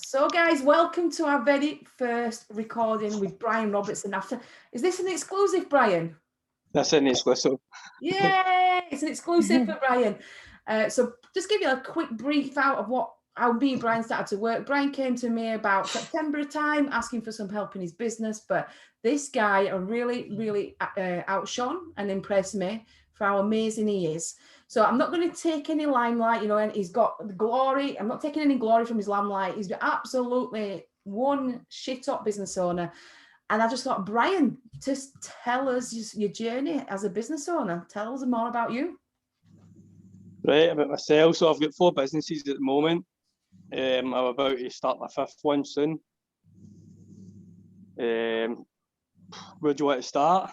So guys, welcome to our very first recording with Brian Robertson. Is this an exclusive, Brian? That's an exclusive. Yay! It's an exclusive for Brian. So just give you a quick brief out of how me and Brian started to work. Brian came to me about September time asking for some help in his business, but this guy really outshone and impressed me for how amazing he is. So I'm not going to take any limelight, and he's got the glory. I'm not taking any glory from his limelight. He's absolutely one shit-up business owner. And I just thought, Brian, just tell us your journey as a business owner. Tell us more about you. Right, about myself. So I've got 4 businesses at the moment. I'm about to start my 5th one soon. Where do you want to start?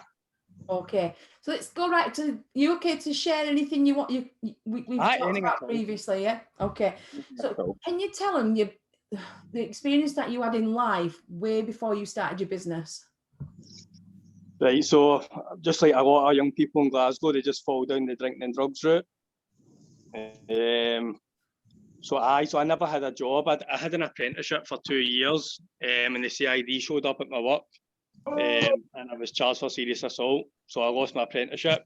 Okay, so let's go right to you. Okay, to share anything you want. We've talked about previously, yeah. Okay, so can you tell them the experience that you had in life way before you started your business? Right, so just like a lot of young people in Glasgow, they just fall down the drinking and drugs route. So I never had a job. I had an apprenticeship for 2 years, and the CID showed up at my work, and I was charged for serious assault. So I lost my apprenticeship.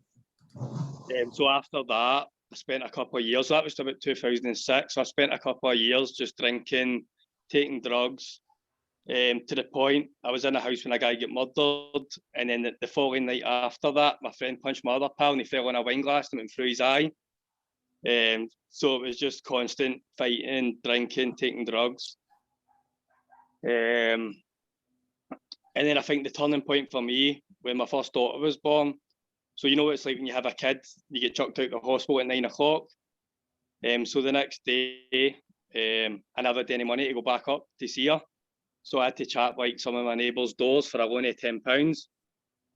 So after that, I spent a couple of years. That was about 2006. So I spent a couple of years just drinking, taking drugs, to the point I was in a house when a guy got murdered, and then the following night after that, my friend punched my other pal and he fell on a wine glass and went through his eye. So it was just constant fighting, drinking, taking drugs. And then I think the turning point for me, when my first daughter was born, so you know what it's like when you have a kid, you get chucked out of the hospital at 9 o'clock. So the next day, I never had any money to go back up to see her. So I had to chat like some of my neighbours' doors for a loan of £10.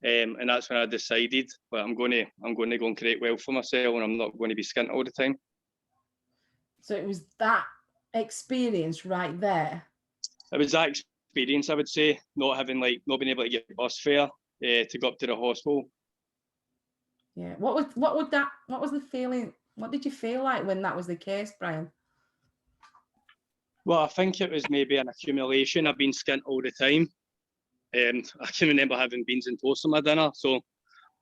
And that's when I decided, well, I'm going to go and create wealth for myself, and I'm not going to be skint all the time. So it was that experience right there. It was that experience, I would say, not being able to get bus fare to go up to the hospital. Yeah. What was the feeling? What did you feel like when that was the case, Brian? Well, I think it was maybe an accumulation. I've been skint all the time. I can remember having beans and toast for my dinner. So,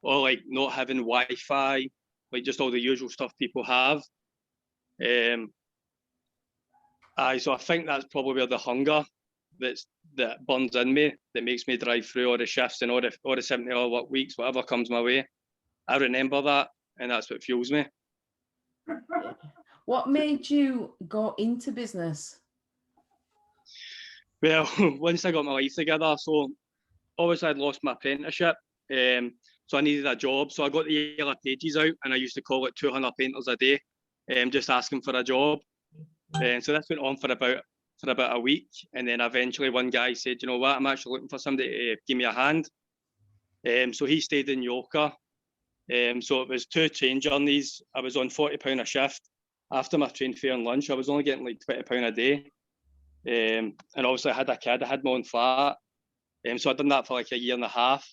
or like not having Wi-Fi, like just all the usual stuff people have. So I think that's probably where the hunger that burns in me, that makes me drive through all the shifts and all the 70-hour work weeks, whatever comes my way. I remember that, and that's what fuels me. What made you go into business? Well, once I got my life together, so obviously I'd lost my apprenticeship, so I needed a job. So I got the yellow pages out, and I used to call it 200 painters a day, just asking for a job. And so this went on for about a week, and then eventually one guy said, "You know what? I'm actually looking for somebody to give me a hand." So he stayed in Yorker. So it was 2 train journeys. I was on £40 a shift. After my train fare and lunch, I was only getting like £20 a day. And obviously I had a kid. I had my own flat. So I'd done that for like a year and a half.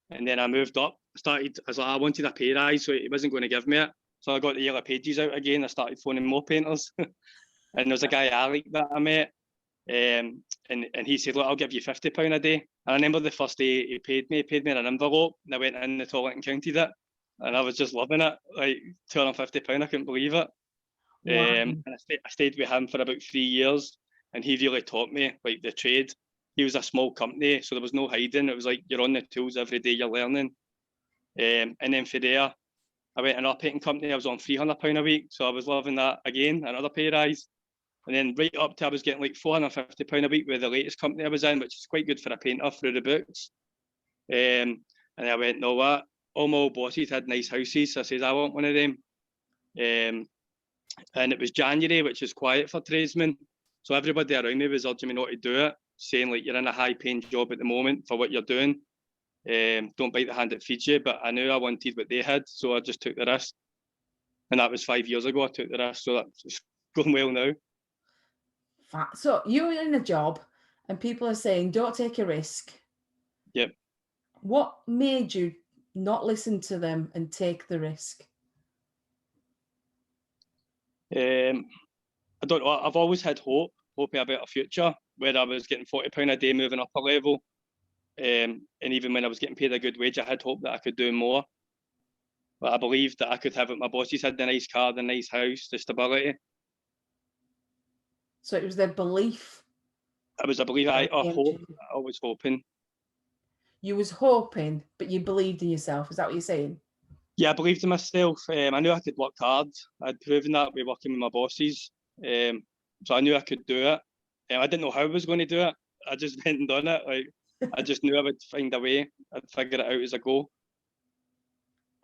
And then I moved up. I wanted a pay rise, so he wasn't going to give me it. So I got the yellow pages out again. I started phoning more painters. And there was a guy, Alec, that I met. And he said, "Look, I'll give you £50 a day." And I remember the first day he paid me in an envelope, and I went in the toilet and counted it. And I was just loving it, like £250. I couldn't believe it. Wow. And I stayed with him for about 3 years, and he really taught me like the trade. He was a small company, so there was no hiding. It was like you're on the tools every day, you're learning. And then from there, I went in our painting company. I was on £300 a week, so I was loving that again, another pay rise. And then right up to I was getting like £450 a week with the latest company I was in, which is quite good for a painter through the books. And I went, "No, what? All my old bosses had nice houses." So I said, "I want one of them." And it was January, which is quiet for tradesmen. So everybody around me was urging me not to do it, saying like, "You're in a high-paying job at the moment for what you're doing. Don't bite the hand that feeds you." But I knew I wanted what they had, so I just took the risk. And that was 5 years ago. I took the risk, so that's going well now. So you're in a job, and people are saying, "Don't take a risk." Yep. What made you not listen to them and take the risk? I don't know. I've always had hope of a better future. where I was getting £40 a day moving up a level. And even when I was getting paid a good wage, I had hope that I could do more. But I believed that I could have it. My bosses had the nice car, the nice house, the stability. So it was their belief. It was a belief. I was hoping. You was hoping, but you believed in yourself. Is that what you're saying? Yeah, I believed in myself. I knew I could work hard. I'd proven that by working with my bosses. So I knew I could do it. I didn't know how I was going to do it. I just went and done it. Like, I just knew I would find a way. I'd figure it out as I go.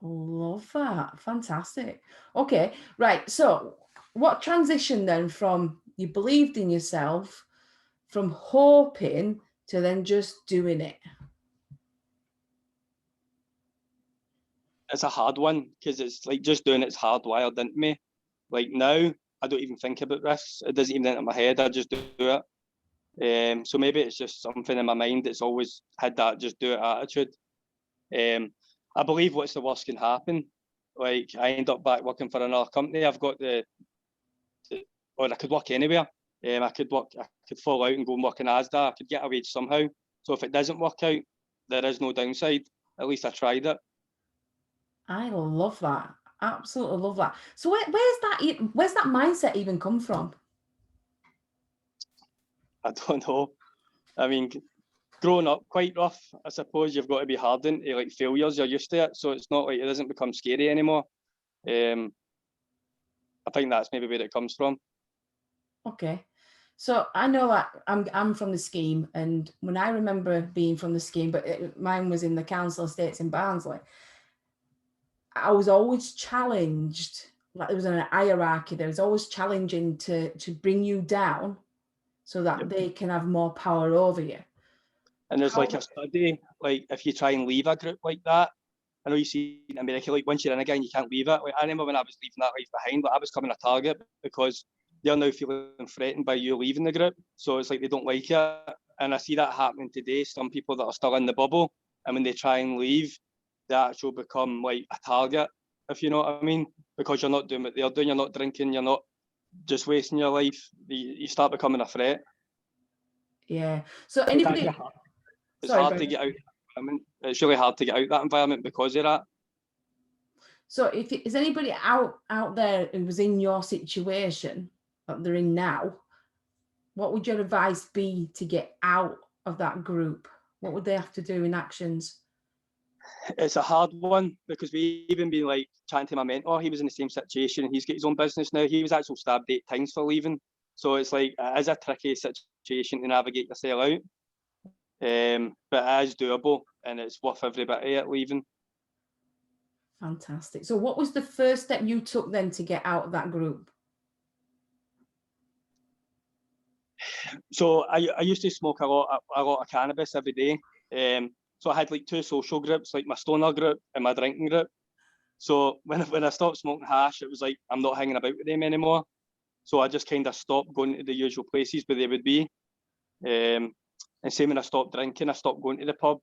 Love that. Fantastic. Okay, right. So what transition then from you believed in yourself, from hoping to then just doing it? It's a hard one because it's like just doing it's hardwired into me. Like now, I don't even think about this. It doesn't even enter my head. I just do it. So maybe it's just something in my mind that's always had that just do it attitude. I believe what's the worst can happen. Like I end up back working for another company. I've got or I could work anywhere. I could fall out and go and work in Asda. I could get a wage somehow. So if it doesn't work out, there is no downside. At least I tried it. I love that. Absolutely love that. So where's that mindset even come from? I don't know. I mean, growing up quite rough, I suppose you've got to be hardened to like failures. You're used to it, so it's not like it doesn't become scary anymore. I think that's maybe where it comes from. Okay. So I know that I'm from the scheme, and when I remember being from the scheme, but mine was in the council estates in Barnsley, I was always challenged. Like there was a hierarchy. There was always challenging to bring you down, so that they can have more power over you. And there's like a study, like if you try and leave a group like that, I know you see in America, like once you're in again, you can't leave it. Like I remember when I was leaving that life behind, but I was becoming a target because they're now feeling threatened by you leaving the group. So it's like they don't like it. And I see that happening today. Some people that are still in the bubble, and when they try and leave, they actually become like a target, if you know what I mean, because you're not doing what they're doing, you're not drinking, you're not just wasting your life. You start becoming a threat. Yeah. So anybody... It's hard to get out of that environment. It's really hard to get out of that environment because of that. So if is anybody out there who was in your situation that they're in now, what would your advice be to get out of that group? What would they have to do in actions? It's a hard one because we even been like chatting to my mentor. He was in the same situation. He's got his own business now. He was actually stabbed 8 times for leaving. So it's like it is a tricky situation to navigate yourself out. But it is doable and it's worth every bit of it leaving. Fantastic. So what was the first step you took then to get out of that group? So I used to smoke a lot of cannabis every day. So I had like 2 social groups, like my stoner group and my drinking group. So when I stopped smoking hash, it was like I'm not hanging about with them anymore. So I just kind of stopped going to the usual places where they would be. And same when I stopped drinking, I stopped going to the pub.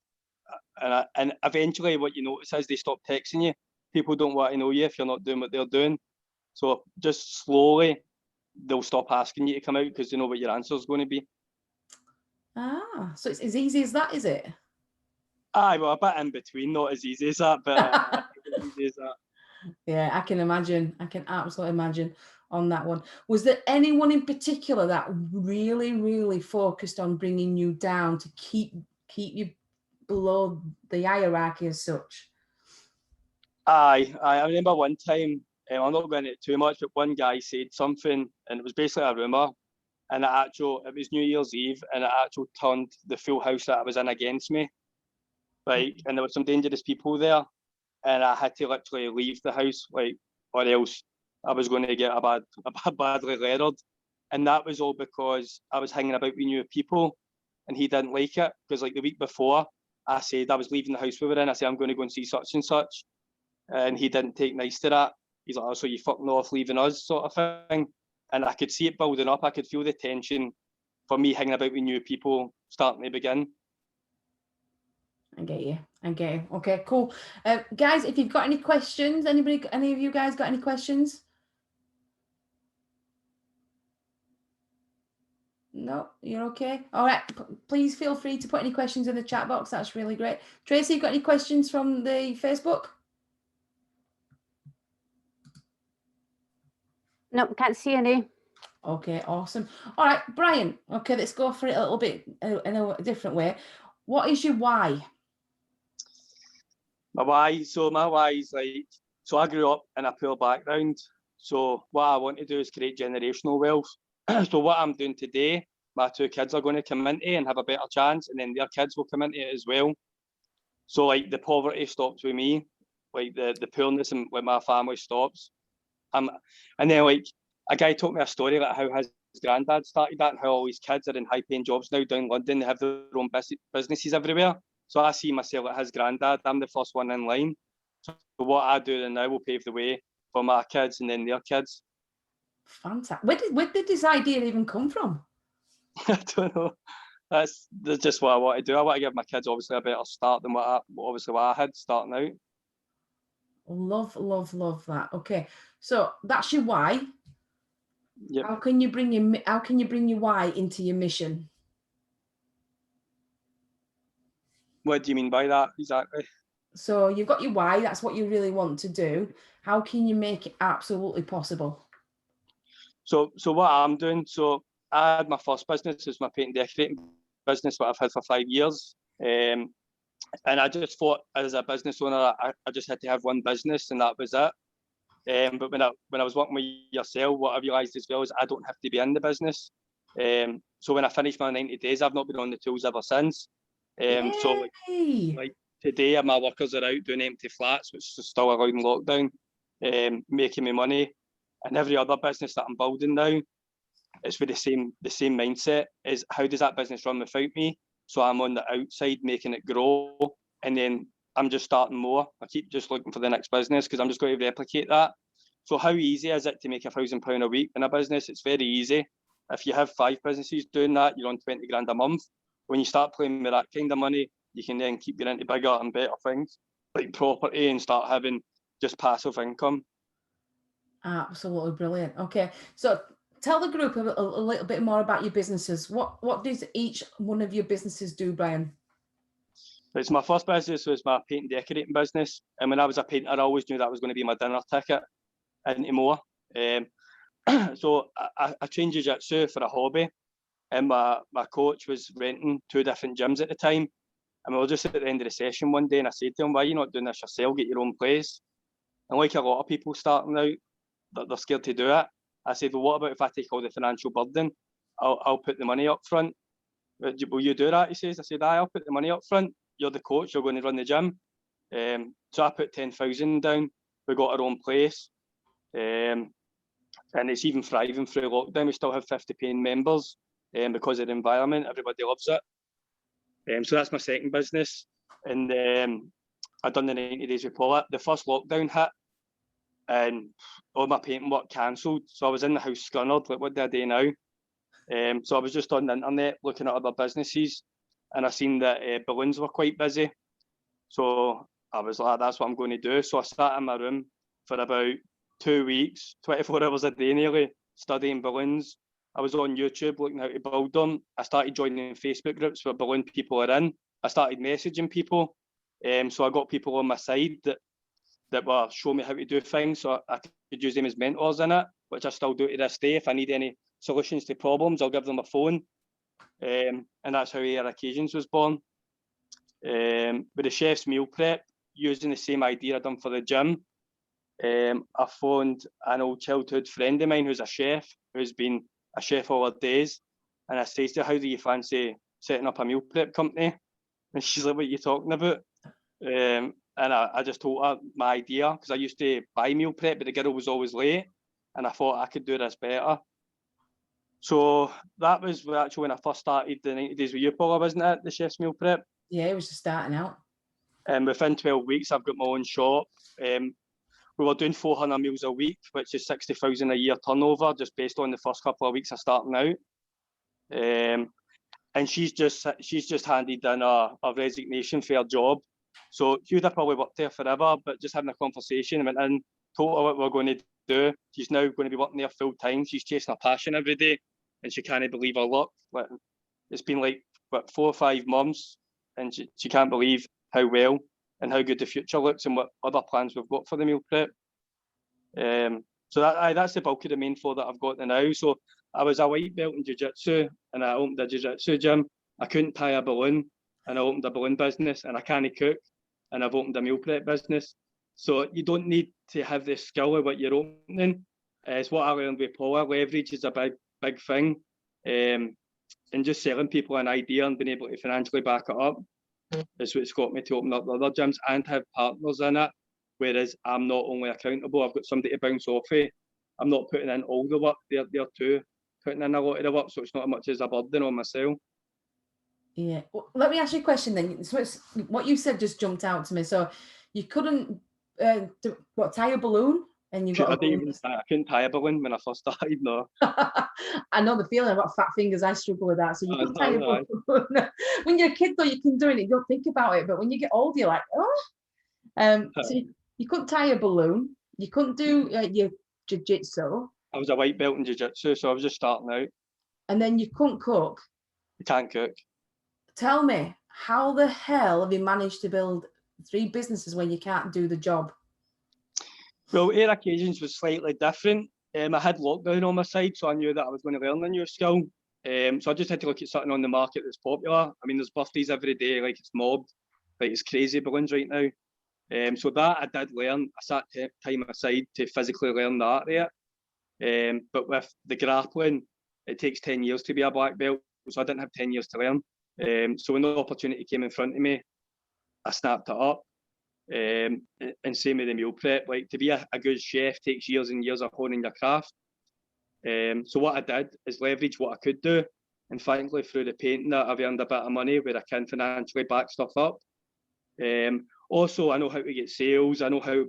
And eventually what you notice is they stop texting you. People don't want to know you if you're not doing what they're doing. So just slowly, they'll stop asking you to come out because they know what your answer is going to be. Ah, so it's as easy as that, is it? Aye, well, a bit in between, not as easy as that, but as easy as that. Yeah, I can imagine. I can absolutely imagine on that one. Was there anyone in particular that really, really focused on bringing you down to keep you below the hierarchy as such? Aye, I remember one time, I'm not going into it too much, but one guy said something, and it was basically a rumour, and it was New Year's Eve, and it actually turned the full house that I was in against me. Like, and there were some dangerous people there, and I had to literally leave the house, like, or else I was going to get badly leathered. And that was all because I was hanging about with new people, and he didn't like it because, like, the week before, I said I was leaving the house we were in. I said I'm going to go and see such and such, and he didn't take nice to that. He's like, "Oh, so you fucking off leaving us," sort of thing. And I could see it building up. I could feel the tension for me hanging about with new people starting to begin. I get you. Okay, cool. Guys, if you've got any questions, any of you guys got any questions? No, you're okay. All right. Please feel free to put any questions in the chat box. That's really great. Tracy, you got any questions from the Facebook? Nope, can't see any. Okay, awesome. All right, Brian. Okay, let's go for it a little bit in a different way. What is your why? My why is like, so I grew up in a poor background. So what I want to do is create generational wealth. So what I'm doing today, my 2 kids are going to come into and have a better chance, and then their kids will come into it as well. So like the poverty stops with me, like the poorness and with my family stops. And then like a guy told me a story like how his granddad started that and how all his kids are in high paying jobs now down in London. They have their own businesses everywhere. So I see myself like his granddad. I'm the first one in line. So what I do then now will pave the way for my kids and then their kids. Fantastic. Where did this idea even come from? I don't know. That's just what I want to do. I want to give my kids obviously a better start than what I had starting out. Love that. Okay, so that's your why. Yep. How can you bring your why into your mission? What do you mean by that exactly? So you've got your why, that's what you really want to do. How can you make it absolutely possible? So what I'm doing, so I had my first business, it's my paint and decorating business, what I've had for 5 years. And I just thought as a business owner, I just had to have one business and that was it. But when I was working with yourself, what I realised as well is I don't have to be in the business. So when I finished my 90 days, I've not been on the tools ever since. So like today, my workers are out doing empty flats, which is still allowed in lockdown, making me money. And every other business that I'm building now, it's with the same mindset is how does that business run without me? So I'm on the outside making it grow, and then I'm just starting more. I keep just looking for the next business because I'm just going to replicate that. So how easy is it to make £1,000 a week in a business? It's very easy. If you have 5 businesses doing that, you're on 20 grand a month. When you start playing with that kind of money, you can then keep getting into bigger and better things like property and start having just passive income. Absolutely brilliant. Okay, so tell the group a little bit more about your businesses. What does each one of your businesses do, Brian? It's my first business was my paint and decorating business, and when I was a painter, I always knew that was going to be my dinner ticket into more. So I trained jiu-jitsu for a hobby, and my coach was renting 2 different gyms at the time, and we were just at the end of the session one day, and I said to him, "Why are you not doing this yourself? Get your own place." And like a lot of people starting out, they're scared to do it. I said, "Well, what about if I take all the financial burden? I'll put the money up front." "Will you do that?" he says. I said, "Aye, I'll put the money up front. You're the coach, you're going to run the gym." So I put 10,000 down. We got our own place. And it's even thriving through lockdown. We still have 50 paying members because of the environment. Everybody loves it. So that's my second business. And I've done the 90 days with Paula. The first lockdown hit and all my painting work cancelled. So I was in the house scunnered, like what do I do now? So I was just on the internet looking at other businesses, and I seen that balloons were quite busy. So I was like, that's what I'm going to do. So I sat in my room for about 2 weeks, 24 hours a day nearly, studying balloons. I was on YouTube looking how to build them. I started joining Facebook groups where balloon people are in. I started messaging people. So I got people on my side that were showing me how to do things, so I could use them as mentors in it, which I still do to this day. If I need any solutions to problems, I'll give them a phone. And that's how Air Occasions was born. With the chef's meal prep, using the same idea I done for the gym, I phoned an old childhood friend of mine who's a chef, who's been a chef all her days, and I said to her, "How do you fancy setting up a meal prep company?" And she's like, "What are you talking about?" And I just told her my idea, because I used to buy meal prep, but the girl was always late, and I thought I could do this better. So that was actually when I first started the 90 Days with you, Paula, wasn't it? The chef's meal prep. Yeah, it was just starting out. And within 12 weeks, I've got my own shop. We were doing 400 meals a week, which is 60,000 a year turnover, just based on the first couple of weeks of starting out. And she's just handed in a resignation for her job. So you'd have probably worked there forever, but just having a conversation, I went in, told her what we're going to do. She's now going to be working there full time. She's chasing her passion every day. and she can't believe her luck. It's been like, what, 4 or 5 months, and she can't believe how well and how good the future looks and what other plans we've got for the meal prep. So that's the bulk of the main 4 that I've got now. So I was a white belt in jiu-jitsu, and I opened a jiu-jitsu gym. I couldn't tie a balloon, and I opened a balloon business, and I can't cook, and I've opened a meal prep business. So you don't need to have the skill of what you're opening. It's what I learned with Paula. Leverage is a big thing. And just selling people an idea and being able to financially back it up is what's got me to open up the other gyms and have partners in it. Whereas I'm not only accountable, I've got somebody to bounce off of. I'm not putting in all the work, they're too putting in a lot of the work, so it's not as much as a burden on myself. Yeah. Well, let me ask you a question then. So what you said just jumped out to me. So you couldn't tie a balloon? And you got I couldn't tie a balloon when I first started, no. I know the feeling. I've got fat fingers. I struggle with that. So you couldn't tie a balloon. When you're a kid, though, you can do it. You don't think about it. But when you get older, you're like, oh. So you couldn't tie a balloon. You couldn't do your jiu-jitsu. I was a white belt in jiu-jitsu, so I was just starting out. And then you couldn't cook. You can't cook. Tell me, how the hell have you managed to build 3 businesses when you can't do the job? Well, Air Occasions was slightly different. I had lockdown on my side, so I knew that I was going to learn a new skill. So I just had to look at something on the market that's popular. I mean, there's birthdays every day, like it's mobbed, like it's crazy balloons right now. So that I did learn. I sat time aside to physically learn the art of it. But with the grappling, it takes 10 years to be a black belt, so I didn't have 10 years to learn. So when the opportunity came in front of me, I snapped it up. And same with the meal prep. Like, to be a good chef takes years and years of honing your craft. So what I did is leverage what I could do, and thankfully through the painting that I've earned a bit of money where I can financially back stuff up. Also, I know how to get sales. I know how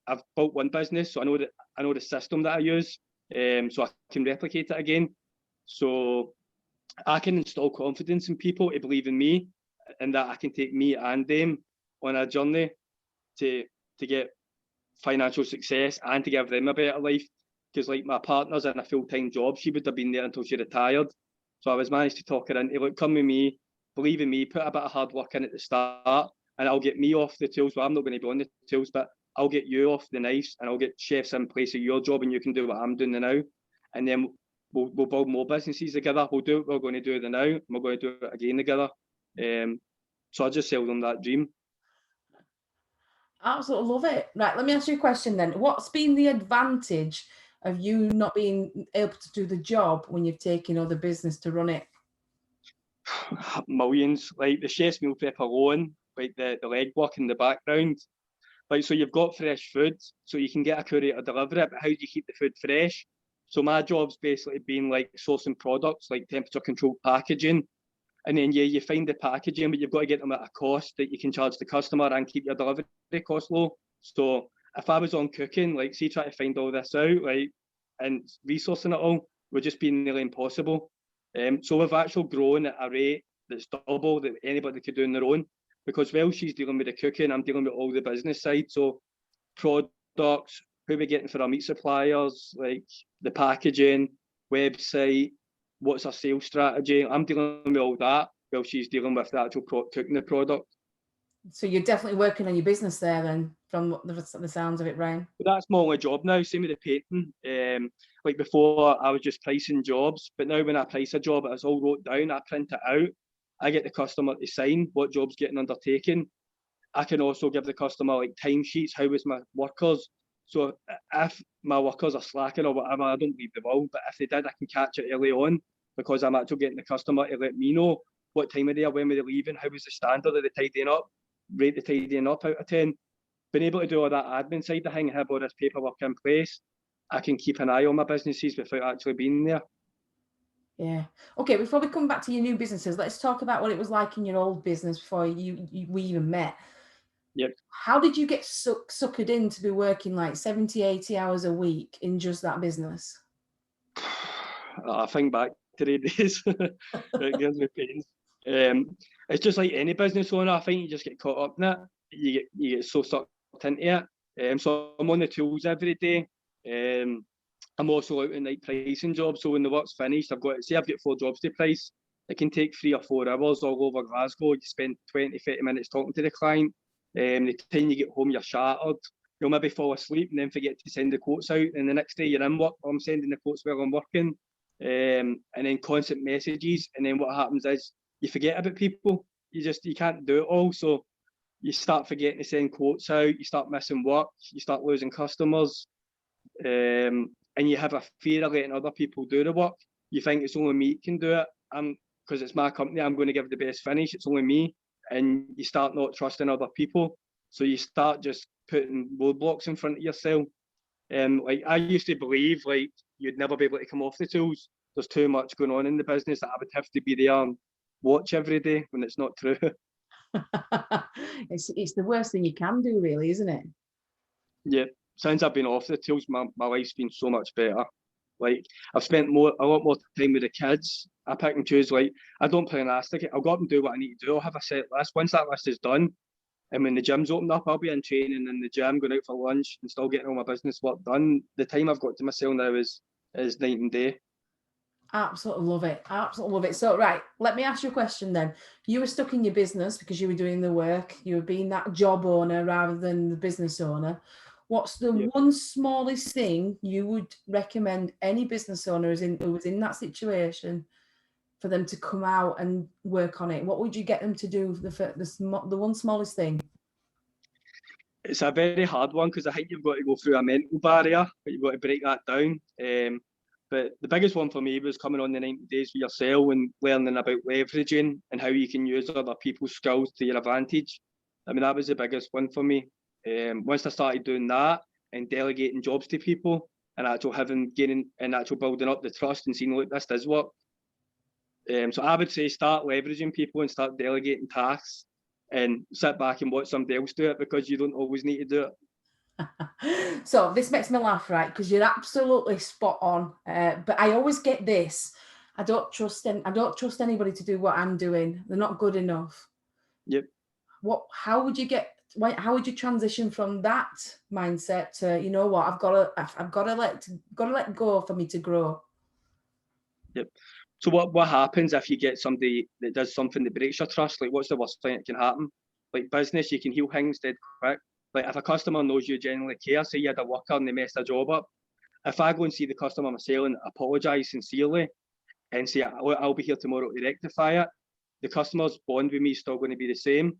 I've built one business, so I know the system that I use, so I can replicate it again. So I can install confidence in people to believe in me, and that I can take me and them on a journey to get financial success and to give them a better life. Because like my partner's in a full-time job, she would have been there until she retired. So I was managed to talk her into, look, come with me, believe in me, put a bit of hard work in at the start, and I'll get me off the tools. Well, I'm not going to be on the tools, but I'll get you off the knives, and I'll get chefs in place of your job, and you can do what I'm doing now. And then we'll build more businesses together. We'll do what we're going to do now, and we're going to do it again together. So I just sell them that dream. Absolutely love it. Right, let me ask you a question then. What's been the advantage of you not being able to do the job when you've taken over the business to run it? Millions. Like the chef's meal prep alone, like the legwork in the background. Like, so you've got fresh food, so you can get a courier to deliver it, but how do you keep the food fresh? So my job's basically been like sourcing products, like temperature controlled packaging. And then you find the packaging, but you've got to get them at a cost that you can charge the customer and keep your delivery cost low. So if I was on cooking, like, say, trying to find all this out, like, and resourcing it all would just be nearly impossible. So we've actually grown at a rate that's double that anybody could do on their own, because while she's dealing with the cooking, I'm dealing with all the business side. So products, who we're getting for our meat suppliers, like the packaging, website, what's our sales strategy. I'm dealing with all that while she's dealing with the actual cooking the product. So you're definitely working on your business there then, from the sounds of it, Brian. But that's my only job now. Same with the painting. Like before, I was just pricing jobs, but now when I price a job, it's all wrote down. I print it out. I get the customer to sign what job's getting undertaken. I can also give the customer like timesheets. How was my workers? So if my workers are slacking or whatever, I don't leave the will. But if they did, I can catch it early on, because I'm actually getting the customer to let me know what time of day or when were they leaving, how was the standard of the tidying up, rate the tidying up out of 10. Being able to do all that admin side of things, have all this paperwork in place, I can keep an eye on my businesses without actually being there. Yeah. Okay, before we come back to your new businesses, let's talk about what it was like in your old business before we even met. Yep. How did you get suckered in to be working like 70, 80 hours a week in just that business? I think back to the days. It gives me pains. It's just like any business owner. I think you just get caught up in it. You get so sucked into it. So I'm on the tools every day. I'm also out in like pricing jobs. So when the work's finished, I've got 4 jobs to price. It can take 3 or 4 hours all over Glasgow. You spend 20, 30 minutes talking to the client. The time you get home, you're shattered. You'll maybe fall asleep and then forget to send the quotes out. And the next day you're in work, I'm sending the quotes while I'm working. And then constant messages. And then what happens is you forget about people. You can't do it all. So you start forgetting to send quotes out. You start missing work. You start losing customers. And you have a fear of letting other people do the work. You think it's only me can do it. Because it's my company, I'm going to give the best finish. It's only me. And you start not trusting other people. So you start just putting roadblocks in front of yourself. Like I used to believe like you'd never be able to come off the tools. There's too much going on in the business that I would have to be there and watch every day, when it's not true. It's the worst thing you can do, really, isn't it? Yeah. Since I've been off the tools, my life's been so much better. Like I've spent a lot more time with the kids. I pick and choose. Like I don't play an elastic. I'll go up and do what I need to do. I'll have a set list. Once that list is done, and when the gym's opened up, I'll be in training in the gym, going out for lunch and still getting all my business work done. The time I've got to myself now is night and day. Absolutely love it. Absolutely love it. So, right, let me ask you a question then. You were stuck in your business because you were doing the work. You were being that job owner rather than the business owner. What's the one smallest thing you would recommend any business owner who was in that situation for them to come out and work on it? What would you get them to do? The one smallest thing? It's a very hard one because I think you've got to go through a mental barrier, but you've got to break that down. But the biggest one for me was coming on the 90 days with yourself and learning about leveraging and how you can use other people's skills to your advantage. I mean, that was the biggest one for me. Once I started doing that and delegating jobs to people and actual building up the trust and seeing, look, this does work. So I would say start leveraging people and start delegating tasks and sit back and watch somebody else do it, because you don't always need to do it. So this makes me laugh, right? Because you're absolutely spot on. But I always get this. I don't trust anybody to do what I'm doing. They're not good enough. Yep. How would you transition from that mindset to, you know what, I've got to let go for me to grow? Yep. So what happens if you get somebody that does something that breaks your trust? Like, what's the worst thing that can happen? Like business, you can heal things dead quick. Like if a customer knows you genuinely care, say you had a worker and they messed a job up, if I go and see the customer myself and apologise sincerely and say, I'll be here tomorrow to rectify it, the customer's bond with me is still going to be the same.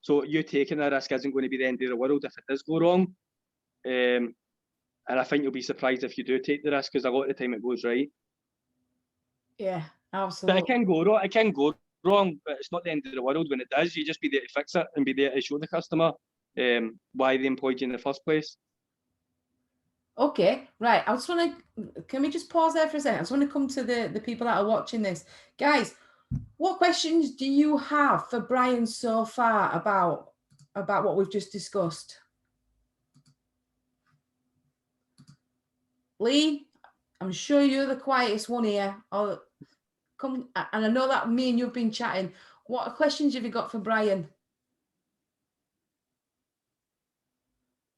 So you taking that risk isn't going to be the end of the world if it does go wrong. And I think you'll be surprised if you do take the risk, because a lot of the time it goes right. Yeah, absolutely. But it can go wrong, but it's not the end of the world when it does. You just be there to fix it and be there to show the customer why they employed you in the first place. Okay, right. I just want to, can we just pause there for a second? I just want to come to the people that are watching this. Guys, what questions do you have for Brian so far about what we've just discussed? Lee, I'm sure you're the quietest one here. Come, and I know that me and you've been chatting. What questions have you got for Brian?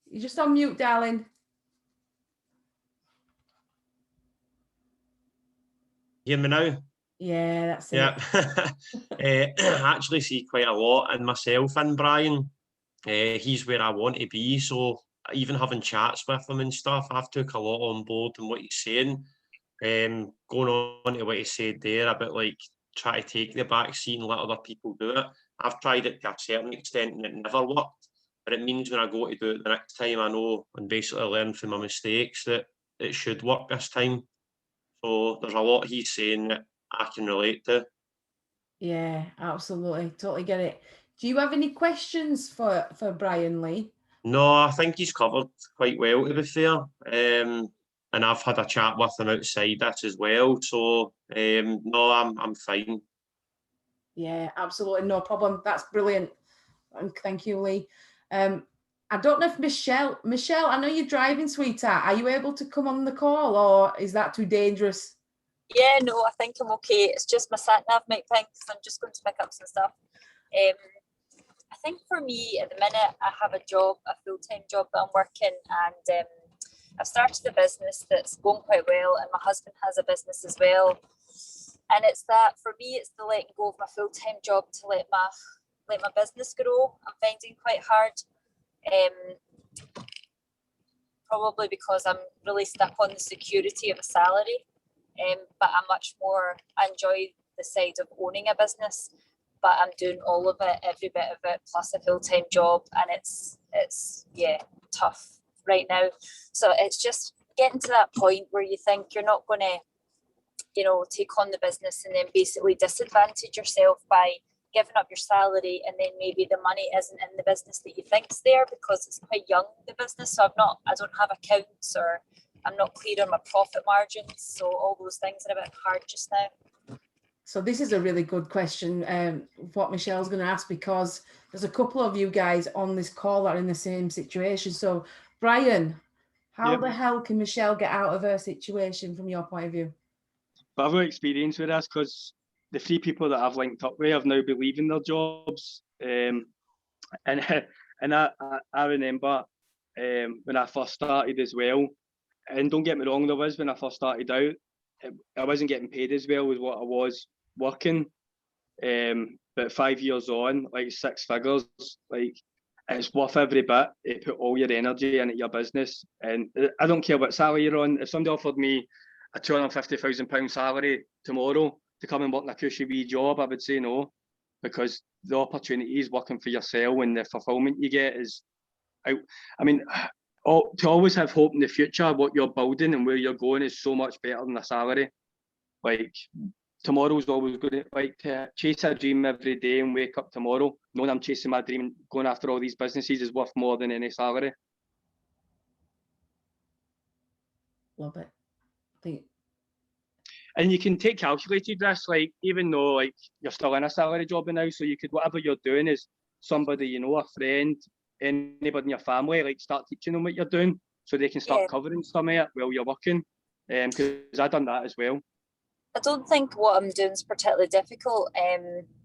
You're just on mute, darling. Hear me now? Yeah, that's it. Yeah. I actually see quite a lot in myself and Brian. He's where I want to be. So even having chats with him and stuff, I've took a lot on board and what he's saying. Going on to what he said there about like try to take the back seat and let other people do it. I've tried it to a certain extent and it never worked. But it means when I go to do it the next time, I know and basically learn from my mistakes that it should work this time. So there's a lot he's saying that I can relate to. Yeah, absolutely. Totally get it. Do you have any questions for Brian, Lee? No, I think he's covered quite well, to be fair. And I've had a chat with him outside that as well. So no, I'm fine. Yeah, absolutely, no problem. That's brilliant. Thank you, Lee. I don't know if Michelle, I know you're driving, sweetheart. Are you able to come on the call, or is that too dangerous? Yeah, no, I think I'm okay. It's just my sat nav might think, so I'm just going to pick up some stuff. I think for me at the minute, I have a job, a full-time job that I'm working, and I've started a business that's going quite well, and my husband has a business as well. And it's that, for me, it's the letting go of my full-time job to let my business grow. I'm finding quite hard, probably because I'm really stuck on the security of a salary. But I enjoy the side of owning a business, but I'm doing all of it, every bit of it, plus a full-time job, and it's tough right now. So it's just getting to that point where you think you're not going to, take on the business and then basically disadvantage yourself by giving up your salary, and then maybe the money isn't in the business that you think is there because it's quite young, the business. So I don't have accounts, or I'm not clear on my profit margins. So all those things are a bit hard just now. So this is a really good question, what Michelle's going to ask, because there's a couple of you guys on this call that are in the same situation. So Brian, how the hell can Michelle get out of her situation from your point of view? But I've got experience with this because the 3 people that I've linked up with have now been leaving their jobs. And I remember when I first started as well, and don't get me wrong, there was when I first started out, I wasn't getting paid as well as what I was working. But 5 years on, like 6 figures, like it's worth every bit to put all your energy into your business. And I don't care what salary you're on. If somebody offered me a £250,000 salary tomorrow to come and work in a cushy wee job, I would say no, because the opportunities working for yourself and the fulfillment you get is out. I mean, to always have hope in the future, what you're building and where you're going is so much better than a salary. Like tomorrow's always going to chase a dream every day and wake up tomorrow knowing I'm chasing my dream and going after all these businesses is worth more than any salary. Love it. And you can take calculated risks, like even though like you're still in a salary job now, so you could, whatever you're doing is somebody, a friend, anybody in your family, like start teaching them what you're doing so they can start covering some of it while you're working. Because I've done that as well. I don't think what I'm doing is particularly difficult. I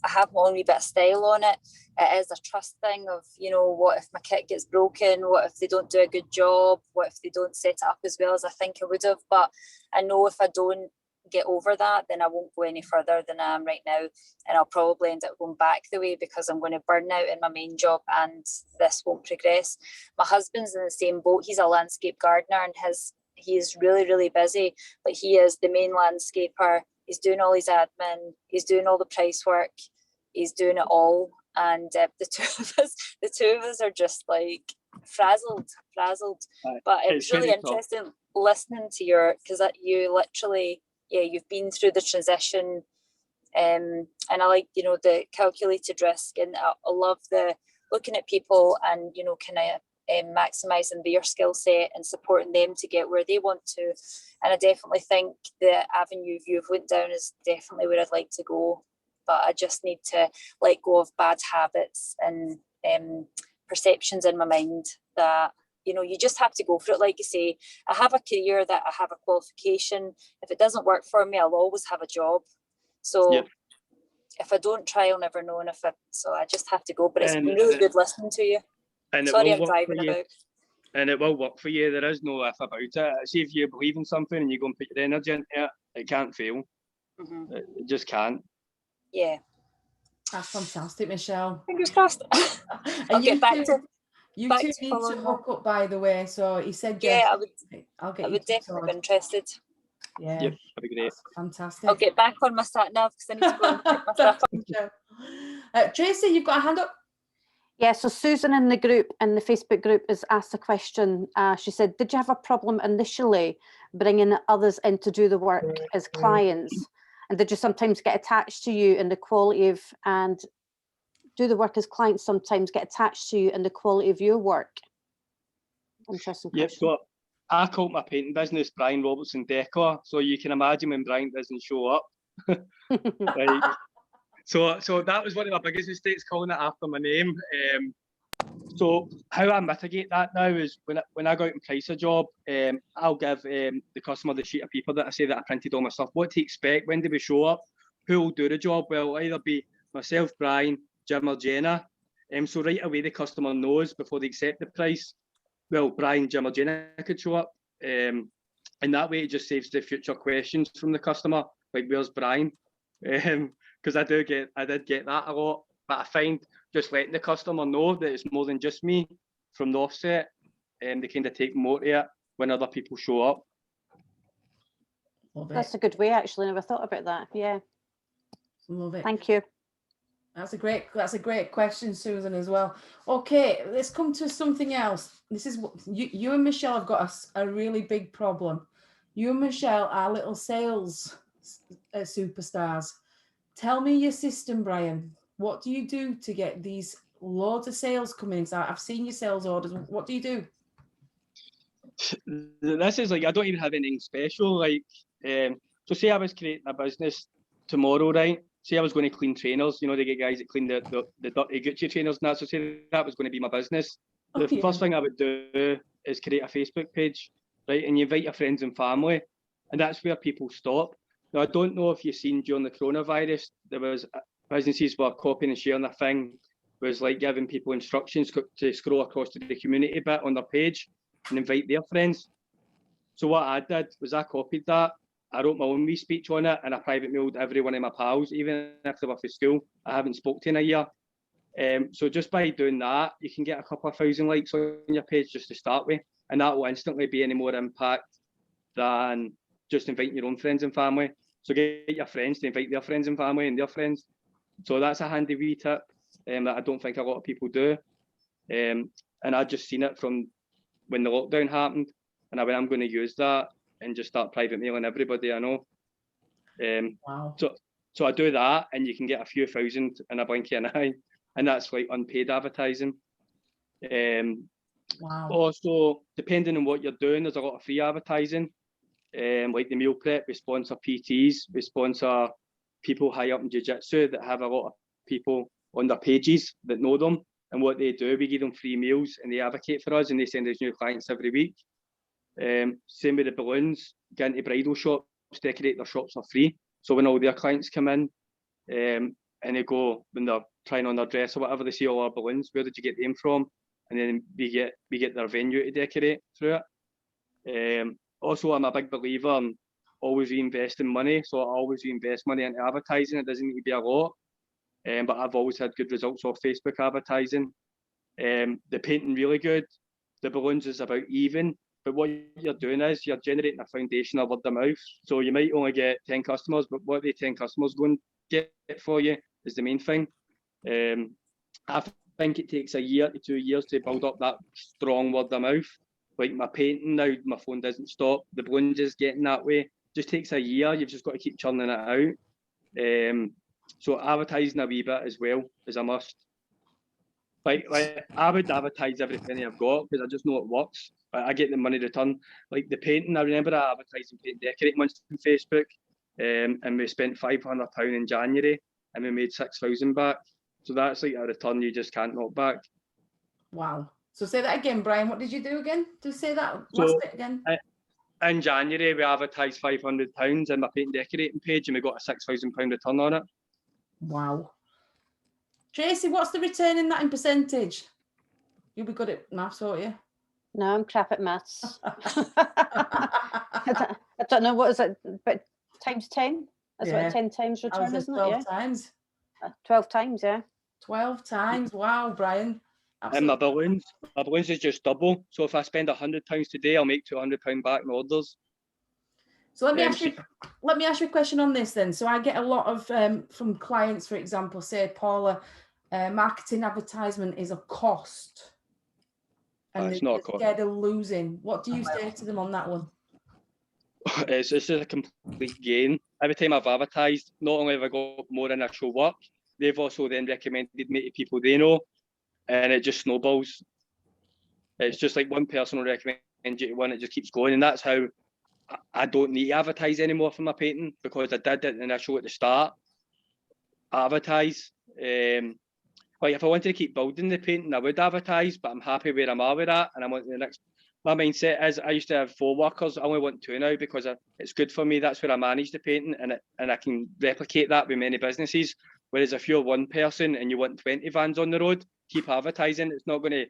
have my own wee bit of style on it. It is a trust thing of, what if my kit gets broken? What if they don't do a good job? What if they don't set it up as well as I think I would have? But I know if I don't get over that, then I won't go any further than I am right now. And I'll probably end up going back the way because I'm going to burn out in my main job and this won't progress. My husband's in the same boat. He's a landscape gardener and he's really, really busy, but he is the main landscaper. He's doing all his admin. He's doing all the price work. He's doing it all. And the two of us are just like frazzled. But it's really interesting listening to because you literally, you've been through the transition. And I like, the calculated risk. And I love the looking at people and, kind of maximising their skill set and supporting them to get where they want to. And I definitely think the avenue you've went down is definitely where I'd like to go. But I just need to let go of bad habits and perceptions in my mind that, you just have to go for it. Like you say, I have a career, that I have a qualification. If it doesn't work for me, I'll always have a job. So if I don't try, I'll never know. So I just have to go. But it's been really good listening to you. And sorry, I'm driving about. And it will work for you. There is no if about it. See, if you believe in something and you go and put your energy into it, it can't fail. Mm-hmm. It just can't. Yeah. That's fantastic, Michelle. Fingers crossed. I'll get back to you two need to hook up, by the way. So he said, yeah, I would definitely be interested. Yeah, that'd be great. That's fantastic. I'll get back on my sat nav because I need to go and pick my stuff up. Tracy, you've got a hand up. Yeah, so Susan in the Facebook group has asked a question. She said, did you have a problem initially bringing others in to do the work as clients? And did you sometimes get attached to you in the quality of, and do the work as clients sometimes get attached to you in the quality of your work? Interesting question. Yep, so I call my painting business Brian Robertson Decor. So you can imagine when Brian doesn't show up. Right. So that was one of my biggest mistakes, calling it after my name. So how I mitigate that now is when I go out and price a job, I'll give the customer the sheet of paper that I say that I printed all my stuff, what to expect, when do we show up, who will do the job. Well, it'll either be myself, Brian, Jim or Jenna. So right away the customer knows before they accept the price, well, Brian, Jim or Jenna could show up. And that way it just saves the future questions from the customer, like where's Brian? Because I did get that a lot, but I find just letting the customer know that it's more than just me from the offset, and they kind of take more to it when other people show up. Love it. That's a good way, actually. Never thought about that. Yeah. Love it. Thank you. That's a great question, Susan, as well. Okay, let's come to something else. This is what you and Michelle have got a really big problem. You and Michelle are little sales superstars. Tell me your system, Brian. What do you do to get these loads of sales coming in? So I've seen your sales orders. What do you do? This is like, I don't even have anything special. Like, so say I was creating a business tomorrow, right? Say I was going to clean trainers, you know, they get guys that clean the dirty Gucci trainers and that. So say that was going to be my business. The first thing I would do is create a Facebook page, right? And you invite your friends and family, and that's where people stop. Now, I don't know if you've seen during the coronavirus, there was businesses were copying and sharing a thing, was like giving people instructions to scroll across to the community bit on their page and invite their friends. So what I did was I copied that. I wrote my own wee speech on it, and I private mailed every one of my pals, even if they were for school. I haven't spoke to in a year. So just by doing that, you can get a couple of thousand likes on your page just to start with, and that will instantly be any more impact than just inviting your own friends and family. So get your friends to invite their friends and family and their friends. So that's a handy wee tip that I don't think a lot of people do. And I just seen it from when the lockdown happened, and I went, I'm going to use that and just start private mailing everybody I know. Wow. So I do that, and you can get a few thousand in a blink of an eye, and that's like unpaid advertising. Wow. Also, depending on what you're doing, there's a lot of free advertising. Like the meal prep, we sponsor PTs, we sponsor people high up in jiu-jitsu that have a lot of people on their pages that know them, and what they do, we give them free meals and they advocate for us, and they send us new clients every week. Same with the balloons, get into bridal shops, decorate their shops for free. So when all their clients come in and they go, when they're trying on their dress or whatever, they see all our balloons, where did you get them from? And then we get their venue to decorate through it. Also, I'm a big believer in always reinvesting money. So I always reinvest money into advertising. It doesn't need to be a lot, but I've always had good results off Facebook advertising. The painting really good. The balloons is about even. But what you're doing is you're generating a foundation of word of mouth. So you might only get 10 customers, but what the 10 customers going to get for you is the main thing. I think it takes a year to 2 years to build up that strong word of mouth. Like my painting now, my phone doesn't stop. The balloons is getting that way. Just takes a year. You've just got to keep churning it out. So advertising a wee bit as well is a must. Like I would advertise every penny I've got because I just know it works. I get the money return. Like the painting, I remember I advertised and paint decorating once on Facebook, and we spent £500 in January, and we made 6,000 back. So that's like a return you just can't knock back. Wow. So say that again, Brian. What did you do again? Just say that So, last bit again. In January, we advertised £500 in my paint decorating page, and we got a £6,000 return on it. Wow. Tracy, what's the return in that in percentage? You'll be good at maths, won't you? No, I'm crap at maths. I don't know, what is it, but times 10? That's what 10 times return, isn't 12 it? Yeah. times. 12 times, yeah. 12 times. Wow, Brian. And my balloons is just double. So if I spend £100 today, I'll make £200 back in orders. So let me ask you a question on this then. So I get a lot of from clients, for example, say, Paula, marketing advertisement is a cost. And it's not a cost. They're losing. What do you say to them on that one? It's just a complete gain. Every time I've advertised, not only have I got more initial work, they've also then recommended me to people they know, and it just snowballs. It's just like one person will recommend you to one, it just keeps going, and that's how I don't need to advertise anymore for my painting, because I did it initial at the start. Advertise. Like if I wanted to keep building the painting, I would advertise, but I'm happy where I'm at with that, and I want the next. My mindset is I used to have 4 workers. I only want 2 now because it's good for me. That's where I manage the painting, and I can replicate that with many businesses. Whereas if you're one person and you want 20 vans on the road, keep advertising. It's not going to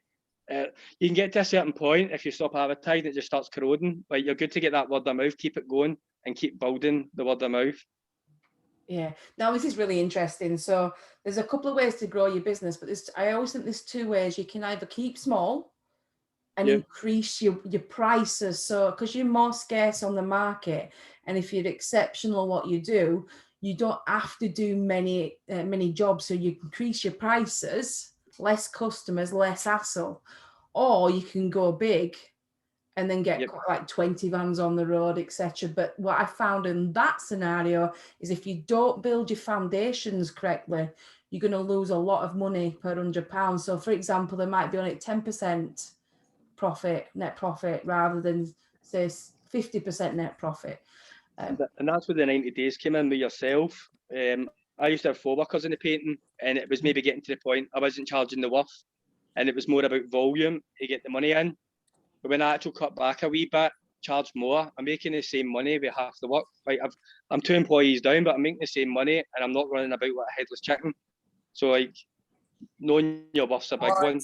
you can get to a certain point if you stop advertising, it just starts corroding. Like, you're good to get that word of mouth, keep it going, and keep building the word of mouth. Yeah, now this is really interesting. So there's a couple of ways to grow your business, but I always think there's two ways. You can either keep small and increase your prices. So because you're more scarce on the market, and if you're exceptional what you do, you don't have to do many jobs. So you increase your prices, less customers, less hassle, or you can go big and then get like 20 vans on the road, etc. But what I found in that scenario is if you don't build your foundations correctly, you're going to lose a lot of money per £100. So for example, there might be on it 10% net profit, rather than say 50% net profit. And that's where the 90 days came in with yourself. I used to have 4 workers in the painting, and it was maybe getting to the point I wasn't charging the worth, and it was more about volume to get the money in. But when I actually cut back a wee bit, charge more, I'm making the same money with half the work. Like, I'm 2 employees down, but I'm making the same money, and I'm not running about like a headless chicken. So, like, knowing your worth's a big one.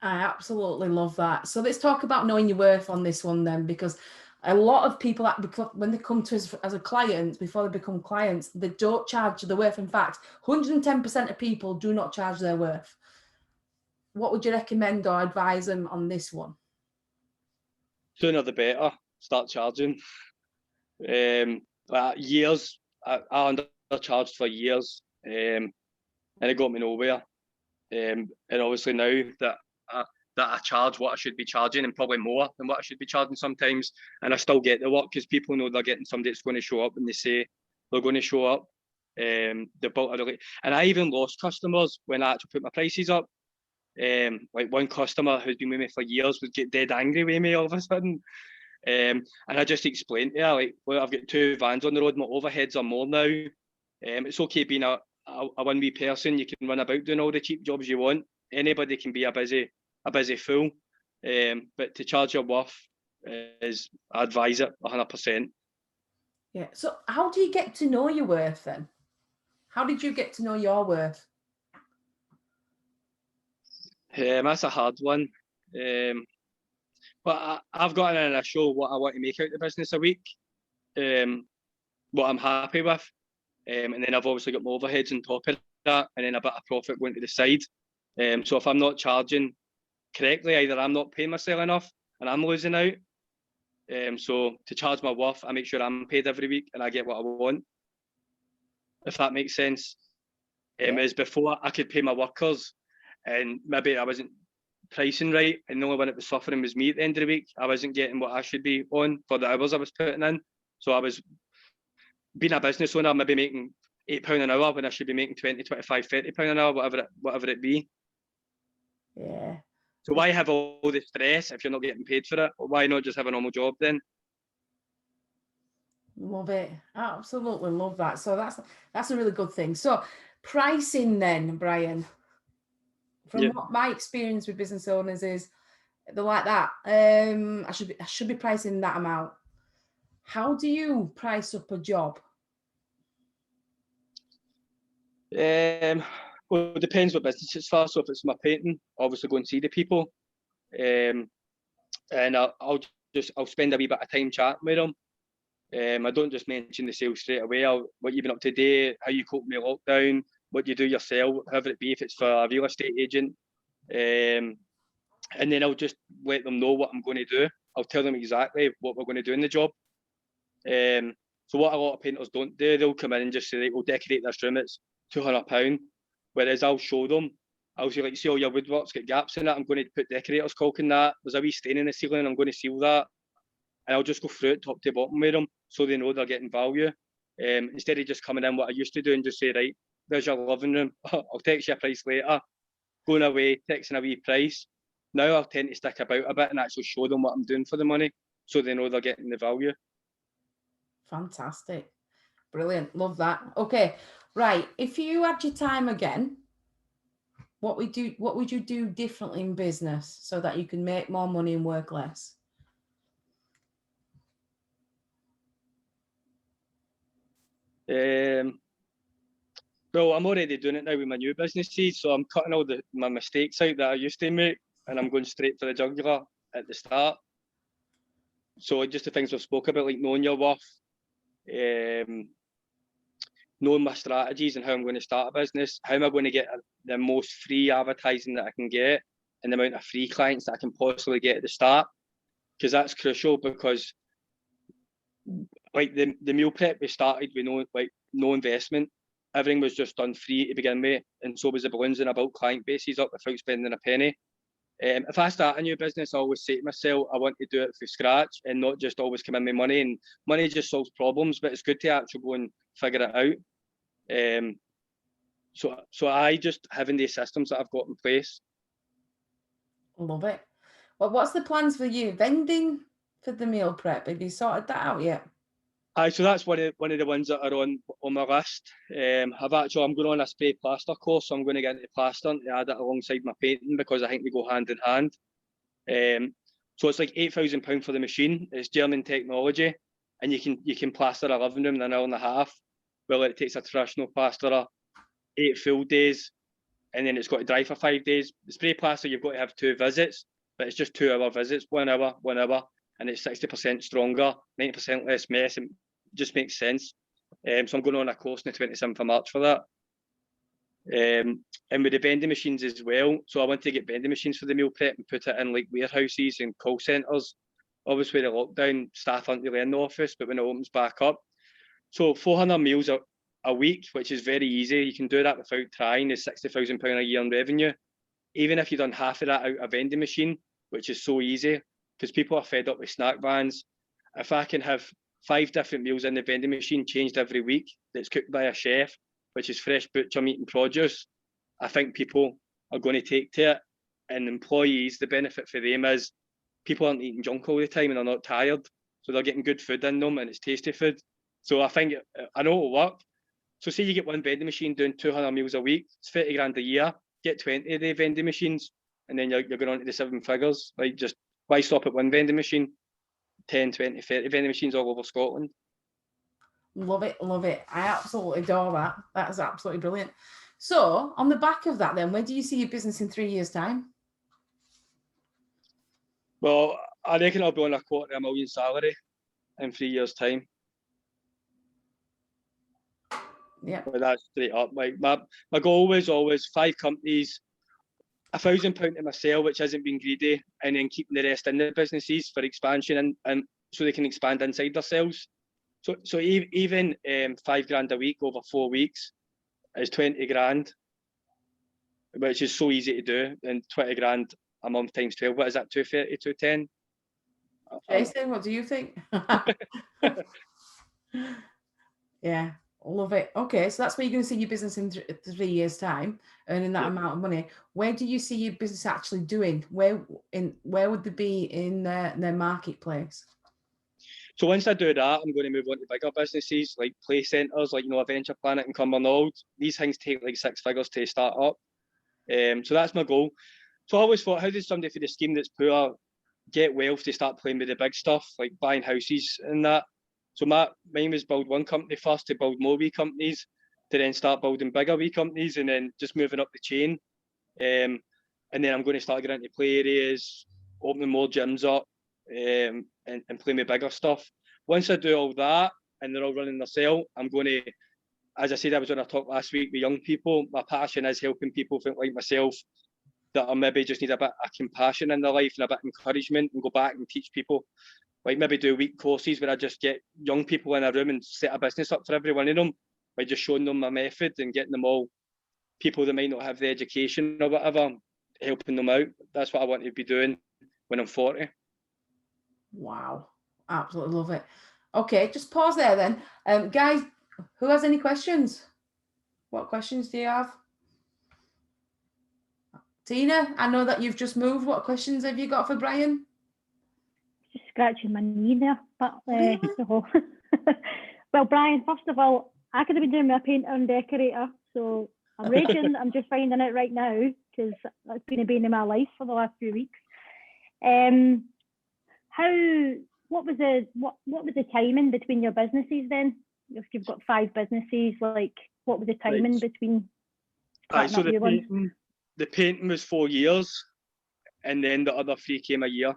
I absolutely love that. So let's talk about knowing your worth on this one then, because a lot of people, when they come to us as a client, before they become clients, they don't charge their worth. In fact, 110% of people do not charge their worth. What would you recommend or advise them on this one? Sooner the better. Start charging. Years, I undercharged for years, and it got me nowhere. And obviously now that I charge what I should be charging, and probably more than what I should be charging sometimes, and I still get the work because people know they're getting somebody that's going to show up, and they say they're going to show up. They built a and I even lost customers when I actually put my prices up. Like, one customer who's been with me for years would get dead angry with me all of a sudden. And I just explained to her, like, well, I've got 2 vans on the road, my overheads are more now. It's okay being a one wee person. You can run about doing all the cheap jobs you want. Anybody can be a busy fool. But to charge your worth is, I advise it 100%. Yeah. So how do you get to know your worth then? How did you get to know your worth? That's a hard one. But I've got an initial what I want to make out of the business a week, what I'm happy with, and then I've obviously got my overheads on top of that, and then a bit of profit going to the side. So if I'm not charging correctly, either I'm not paying myself enough and I'm losing out. So to charge my worth, I make sure I'm paid every week and I get what I want, if that makes sense. As before, I could pay my workers, and maybe I wasn't pricing right, and the only one that was suffering was me at the end of the week. I wasn't getting what I should be on for the hours I was putting in. So I was, being a business owner, maybe making £8 an hour when I should be making 20, 25, £30 an hour, whatever it be. Yeah. So why have all the stress if you're not getting paid for it? Or why not just have a normal job then? Love it. Absolutely love that. So that's a really good thing. So pricing then, Brian, from what my experience with business owners is, they're like that. I should be pricing that amount. How do you price up a job? Well, it depends what business it's for. So if it's my painting, obviously go and see the people, and I'll spend a wee bit of time chatting with them. I don't just mention the sales straight away. What you've been up to today, how you cope with lockdown, what you do yourself, however it be, if it's for a real estate agent. And then I'll just let them know what I'm going to do. I'll tell them exactly what we're going to do in the job. So what a lot of painters don't do, they'll come in and just say, right, we'll decorate this room, it's £200. Whereas I'll show them, I'll say, like, see all your woodwork's got gaps in it, I'm going to put decorators caulk in that, there's a wee stain in the ceiling, I'm going to seal that. And I'll just go through it top to bottom with them so they know they're getting value. Instead of just coming in what I used to do and just say, right, there's your living room, I'll text you a price later, going away, texting a wee price. Now I'll tend to stick about a bit and actually show them what I'm doing for the money so they know they're getting the value. Fantastic. Brilliant. Love that. Okay. Right. If you had your time again, what would you do differently in business so that you can make more money and work less? Well, I'm already doing it now with my new businesses, so I'm cutting all my mistakes out that I used to make, and I'm going straight for the jugular at the start. So just the things we've spoke about, like knowing your worth, knowing my strategies and how I'm going to start a business, how am I going to get the most free advertising that I can get, and the amount of free clients that I can possibly get at the start, because that's crucial. Because like the meal prep we started with no investment. Everything was just done free to begin with, and so was the balloons, and I built client bases up without spending a penny. If I start a new business, I always say to myself, I want to do it from scratch and not just always come in with money. And money just solves problems, but it's good to actually go and figure it out. So I just having these systems that I've got in place. Love it. Well, what's the plans for you? Vending for the meal prep? Have you sorted that out yet? So that's one of the ones that are on my list. I'm going on a spray plaster course, so I'm going to get into plastering to add it alongside my painting, because I think they go hand in hand. So it's like £8,000 for the machine. It's German technology, and you can plaster a living room in an hour and a half. Well, it takes a traditional plasterer 8 full days, and then it's got to dry for 5 days. The spray plaster, you've got to have 2 visits, but it's just 2 hour visits, 1 hour, and it's 60% stronger, 90% less mess, and just makes sense. So I'm going on a course on the 27th of March for that. And with the vending machines as well, so I want to get vending machines for the meal prep and put it in like warehouses and call centres. Obviously, the lockdown, staff aren't really in the office, but when it opens back up, so 400 meals a week, which is very easy. You can do that without trying. Is £60,000 a year in revenue. Even if you've done half of that out a vending machine, which is so easy, because people are fed up with snack vans. If I can have 5 different meals in the vending machine changed every week that's cooked by a chef, which is fresh butcher meat and produce, I think people are going to take to it. And employees, the benefit for them is people aren't eating junk all the time and they're not tired. So they're getting good food in them and it's tasty food. So I know it'll work. So say you get one vending machine doing 200 meals a week, it's 30 grand a year, get 20 of the vending machines, and then you're going on to the 7 figures. Like, just why stop at one vending machine? 10, 20, 30 vending machines all over Scotland. Love it, love it. I absolutely adore that. That's absolutely brilliant. So on the back of that then, where do you see your business in 3 years' time? Well, I reckon I'll be on a £250,000 salary in 3 years' time. Yeah. But that's straight up. Like my goal was always 5 companies, £1,000 to myself, which hasn't been greedy, and then keeping the rest in the businesses for expansion and so they can expand inside themselves. So even 5 grand a week over 4 weeks is 20 grand, which is so easy to do. And 20 grand a month times 12, what is that? 230, 210? Jason, what do you think? Yeah, love it. Okay, so that's where you're going to see your business in 3 years' time, earning that amount of money. Where do you see your business actually doing? Where would they be in their marketplace? So once I do that, I'm going to move on to bigger businesses like play centres, like Adventure Planet and Cumbernauld. These things take like 6 figures to start up. So that's my goal. So I always thought, how does somebody for the scheme that's poor get wealth to start playing with the big stuff, like buying houses and that? So mine was build one company first, to build more wee companies, to then start building bigger wee companies, and then just moving up the chain. And then I'm going to start getting into play areas, opening more gyms up, and playing with bigger stuff. Once I do all that and they're all running themselves, I'm going to, as I said, I was on a talk last week with young people. My passion is helping people think like myself that are maybe just need a bit of compassion in their life and a bit of encouragement, and go back and teach people. Like maybe do week courses where I just get young people in a room and set a business up for every one of them by just showing them my method and getting them all, people that might not have the education or whatever, helping them out. That's what I want to be doing when I'm 40. Wow, absolutely love it. Okay, just pause there then. Guys, who has any questions? What questions do you have? Tina, I know that you've just moved. What questions have you got for Brian? Just scratching my knee there. But well, Brian, first of all, I could have been doing my painter and decorator, so I'm raging. I'm just finding it right now because that's been a bane in my life for the last few weeks. What was the timing between your businesses then? If you've got 5 businesses, like What was the timing between starting So up new ones? the painting was 4 years, and then the other 3 came a year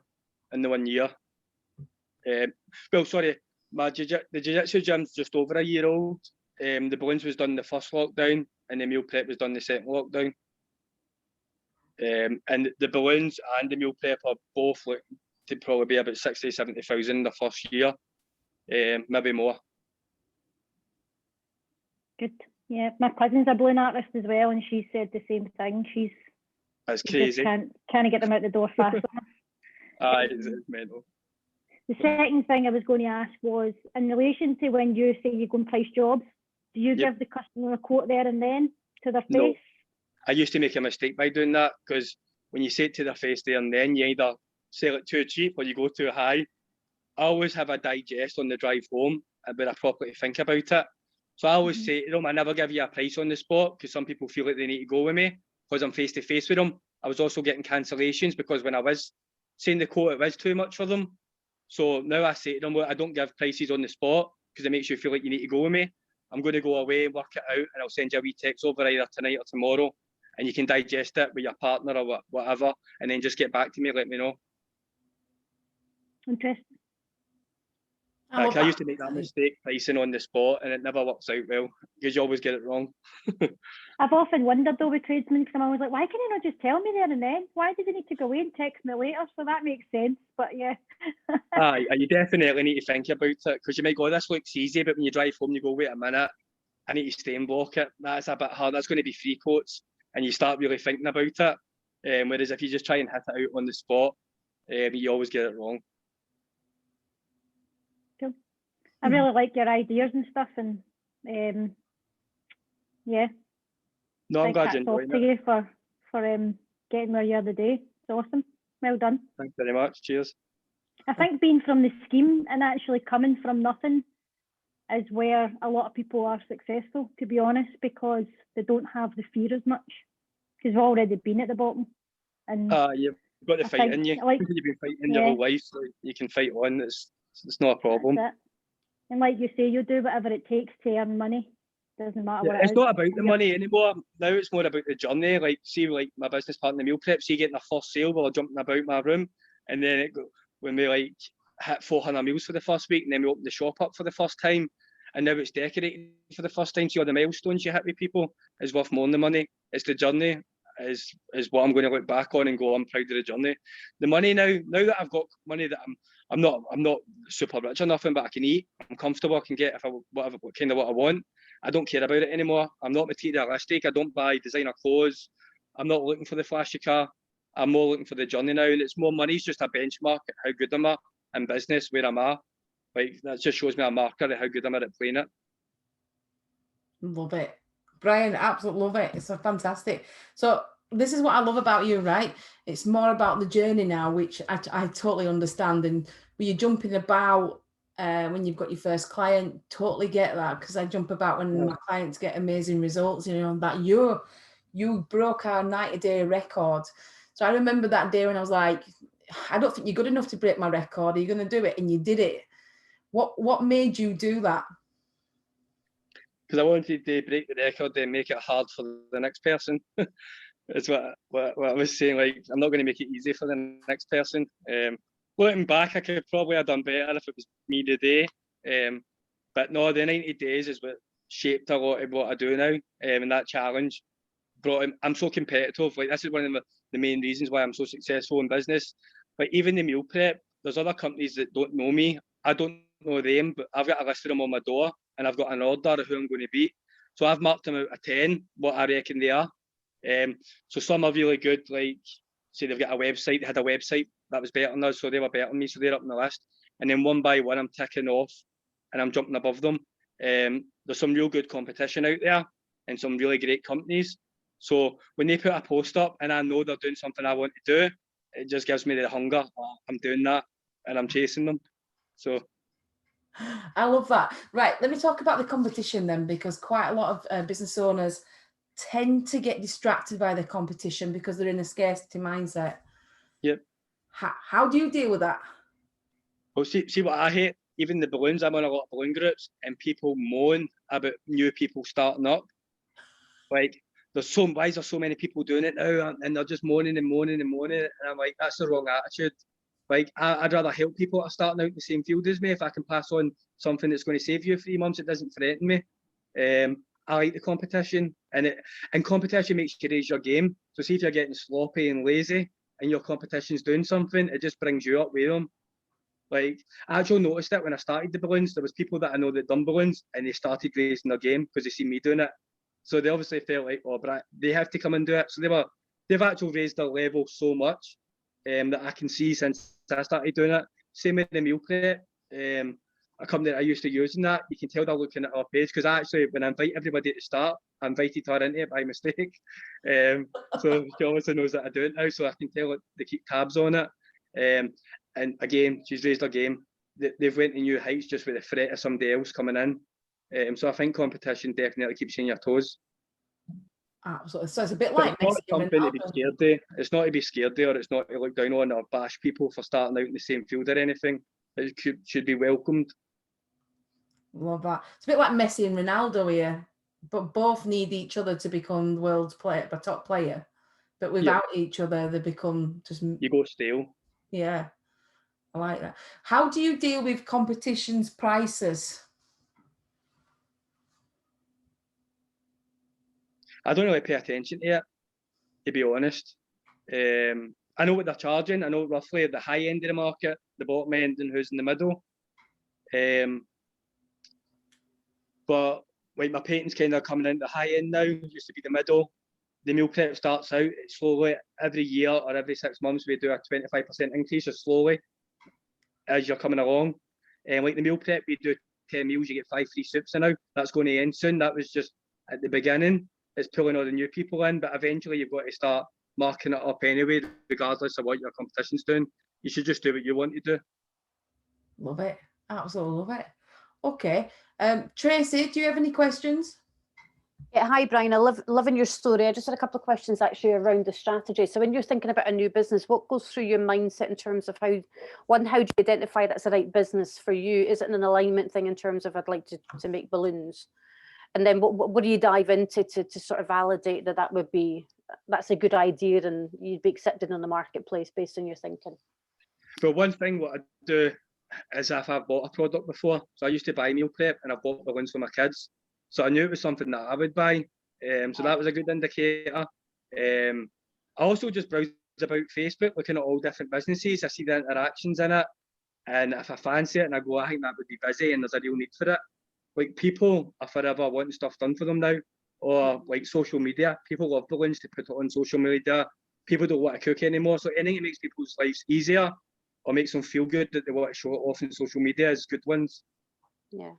in the 1 year. Well, sorry, the jiu-jitsu gym's just over a year old. The balloons was done the first lockdown, and the meal prep was done the second lockdown. And the balloons and the meal prep are both like to probably be about 60,000-70,000 the first year, maybe more. Good. Yeah, my cousin's a balloon artist as well, and she said the same thing. That's Just crazy. can't get them out the door fast enough. It's mental. The second thing I was going to ask was, in relation to when you say you go and price jobs, do you give the customer a quote there and then to their face? No. I used to make a mistake by doing that, because when you say it to their face there and then, you either sell it too cheap or you go too high. I always have a digest on the drive home where I properly think about it. So I always say to them, I never give you a price on the spot, because some people feel like they need to go with me because I'm face to face with them. I was also getting cancellations because when I was saying the quote, it was too much for them. So now I say to them, well, I don't give prices on the spot because it makes you feel like you need to go with me. I'm going to go away, work it out, and I'll send you a wee text over either tonight or tomorrow, and you can digest it with your partner or whatever, and then just get back to me, let me know. Interesting. I used to make that mistake pricing on the spot, and it never works out well because you always get it wrong. I've often wondered though with tradesmen, because I'm always like, why can you not just tell me there and then? Why do they need to go away and text me later? So that makes sense, but yeah. You definitely need to think about it, because you might go, this looks easy, but when you drive home, you go, wait a minute, I need to stay and block it. That's a bit hard. That's going to be 3 quotes, and you start really thinking about it. Whereas if you just try and hit it out on the spot, you always get it wrong. Cool. I really like your ideas and stuff, and yeah. No, I'm glad you're enjoying it. You for getting where you are today. It's awesome. Well done. Thanks very much. Cheers. I think being from the scheme and actually coming from nothing is where a lot of people are successful, to be honest, because they don't have the fear as much, because they've already been at the bottom. And you've got the fight in you. Like, you've been fighting your whole life, so you can fight on. It's not a problem. And like you say, you do whatever it takes to earn money. Doesn't matter what it is. It's not about the money anymore. Now it's more about the journey. Like, see, like my business partner, meal prep, see getting a first sale while jumping about my room, and then when we like hit 400 meals for the first week, and then we opened the shop up for the first time, and now it's decorating for the first time. See all the milestones you hit with people is worth more than the money. It's the journey is what I'm going to look back on and go, I'm proud of the journey. The money now that I've got money that I'm not super rich or nothing, but I can eat, I'm comfortable, I can get what I want. I don't care about it anymore. I'm not materialistic. I don't buy designer clothes. I'm not looking for the flashy car. I'm more looking for the journey now, and it's more money's just a benchmark at how good I'm at in business, where I'm at. Like, that just shows me a marker of how good I'm at playing it. Love it. Brian, absolutely love it. It's so fantastic. So this is what I love about you, right? It's more about the journey now, which I totally understand. And when you're jumping about, when you've got your first client, totally get that, because I jump about when my clients get amazing results, you know, that you broke our 90-day record. So I remember that day when I was like, I don't think you're good enough to break my record. Are you going to do it? And you did it. What made you do that? Because I wanted to break the record and make it hard for the next person. That's what I was saying. Like, I'm not going to make it easy for the next person. Looking back, I could probably have done better if it was me today. But no, the 90 days is what shaped a lot of what I do now. And that challenge brought in, I'm so competitive. Like, this is one of the main reasons why I'm so successful in business. But even the meal prep, there's other companies that don't know me. I don't know them, but I've got a list of them on my door, and I've got an order of who I'm going to beat. So I've marked them out of 10, what I reckon they are. So some are really good, like, say they've got a website, they had a website that was better than us, so they were better than me, so they're up on the list. And then one by one, I'm ticking off, and I'm jumping above them. There's some real good competition out there, and some really great companies. So when they put a post up, and I know they're doing something I want to do, it just gives me the hunger. I'm doing that, and I'm chasing them. So I love that. Right, let me talk about the competition then, because quite a lot of business owners tend to get distracted by the competition because they're in a scarcity mindset. Yep. How do you deal with that? Well, see what I hate? Even the balloons, I'm on a lot of balloon groups, and people moan about new people starting up Like, why is there so many people doing it now? And they're just moaning and moaning and moaning. And I'm like, that's the wrong attitude. Like, I'd rather help people that are starting out in the same field as me. If I can pass on something that's going to save you 3 months, it doesn't threaten me. I like the competition, and competition makes you raise your game. So see if you're getting sloppy and lazy and your competition's doing something, it just brings you up with them. Like, I actually noticed that when I started the balloons, there was people that I know that done balloons and they started raising their game because they seen me doing it. So they obviously felt like, oh, but they have to come and do it. So they've actually raised their level so much that I can see since I started doing it. Same with the meal prep. A company that I used to use in that, you can tell they're looking at our page, because actually, when I invite everybody to start, I invited her into it by mistake. So she obviously knows that I do it now, so I can tell that they keep tabs on it. And again, she's raised her game. They've went to new heights just with the threat of somebody else coming in. So I think competition definitely keeps you on your toes. Absolutely. So it's a bit like it's not something to be scared of. It's not to be scared of, or it's not to look down on or bash people for starting out in the same field or anything. It should be welcomed. Love that. It's a bit like Messi and Ronaldo here, but both need each other to become the world's top player. But without each other, they become just... You go stale. Yeah, I like that. How do you deal with competition's prices? I don't really pay attention to it, to be honest. I know what they're charging. I know roughly at the high end of the market, the bottom end, and who's in the middle. But like my painting's kind of coming into the high end now. It used to be the middle. The meal prep starts out slowly every year or every 6 months. We do a 25% increase, or slowly as you're coming along. And like the meal prep, we do 10 meals, you get 5 free soups now. That's going to end soon. That was just at the beginning. It's pulling all the new people in, but eventually you've got to start marking it up anyway, regardless of what your competition's doing. You should just do what you want to do. Love it. Absolutely love it. Okay. Tracy, do you have any questions? Yeah, hi Brian, I loving your story. I just had a couple of questions actually around the strategy. So when you're thinking about a new business, what goes through your mindset in terms of how do you identify that's the right business for you? Is it an alignment thing in terms of I'd like to make balloons? And then what do you dive into to sort of validate that's a good idea and you'd be accepted in the marketplace based on your thinking? For one thing, what I do is if I've bought a product before. So I used to buy meal prep and I bought balloons for my kids. So I knew it was something that I would buy. So that was a good indicator. I also just browse about Facebook, looking at all different businesses. I see the interactions in it. And if I fancy it and I go, I think that would be busy and there's a real need for it. Like, people are forever wanting stuff done for them now. Or like social media. People love balloons to put it on social media. People don't want to cook anymore. So anything that makes people's lives easier or makes them feel good that they want to show it off on social media is good ones. Yeah.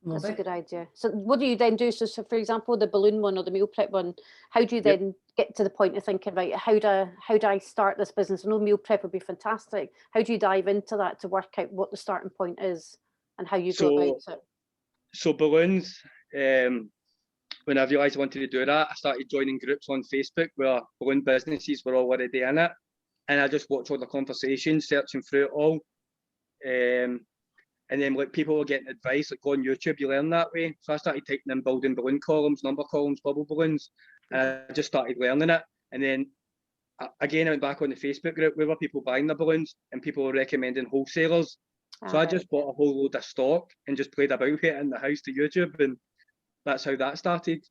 Love That's it. a good idea. So what do you then do? So for example, the balloon one or the meal prep one, how do you then get to the point of thinking, right, how do I start this business? I know meal prep would be fantastic. How do you dive into that to work out what the starting point is and how you go about it? So balloons, when I realised I wanted to do that, I started joining groups on Facebook where balloon businesses were already in it. And I just watched all the conversations, searching through it all. And then like people were getting advice, like go on YouTube, you learn that way. So I started typing in building balloon columns, number columns, bubble balloons, and I just started learning it. And then again, I went back on the Facebook group where were people buying the balloons and people were recommending wholesalers. So I just bought a whole load of stock and just played about with it in the house to YouTube, and that's how that started.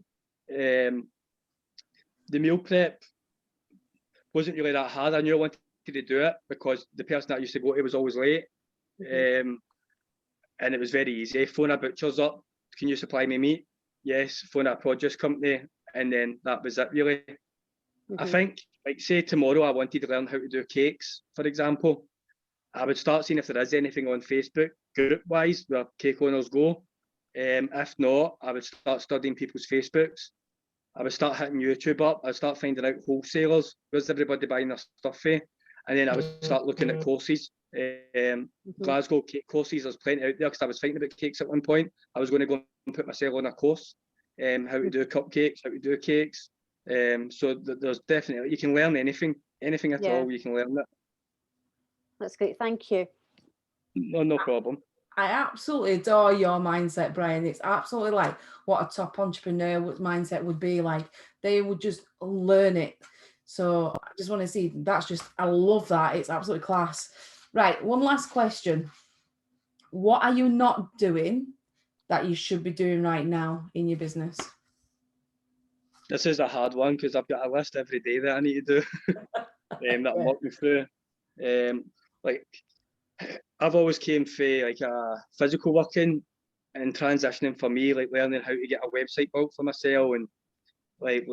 The meal prep wasn't really that hard. I knew I wanted to do it because the person that I used to go to was always late. And it was very easy. Phone a butcher's up. Can you supply me meat? Yes. Phone a produce company. And then that was it, really. I think, like, say tomorrow I wanted to learn how to do cakes, for example. I would start seeing if there is anything on Facebook, group-wise, where cake owners go. If not, I would start studying people's Facebooks. I would start hitting YouTube up. I'd start finding out wholesalers. Where's everybody buying their stuff for? And then I would start looking at courses. Glasgow cake courses, there's plenty out there because I was thinking about cakes at one point. I was going to go and put myself on a course, how to do cupcakes, how to do cakes. So there's definitely, you can learn anything at all, you can learn it. That's great, thank you. No problem. I absolutely adore your mindset, Brian. It's absolutely like what a top entrepreneur mindset would be like. They would just learn it. So I just want to see, that's just, I love that. It's absolutely class. Right, one last question. What are you not doing that you should be doing right now in your business? This is a hard one because I've got a list every day that I need to do that I'm working through. Like I've always came from like a physical working and transitioning for me, like learning how to get a website built for myself and like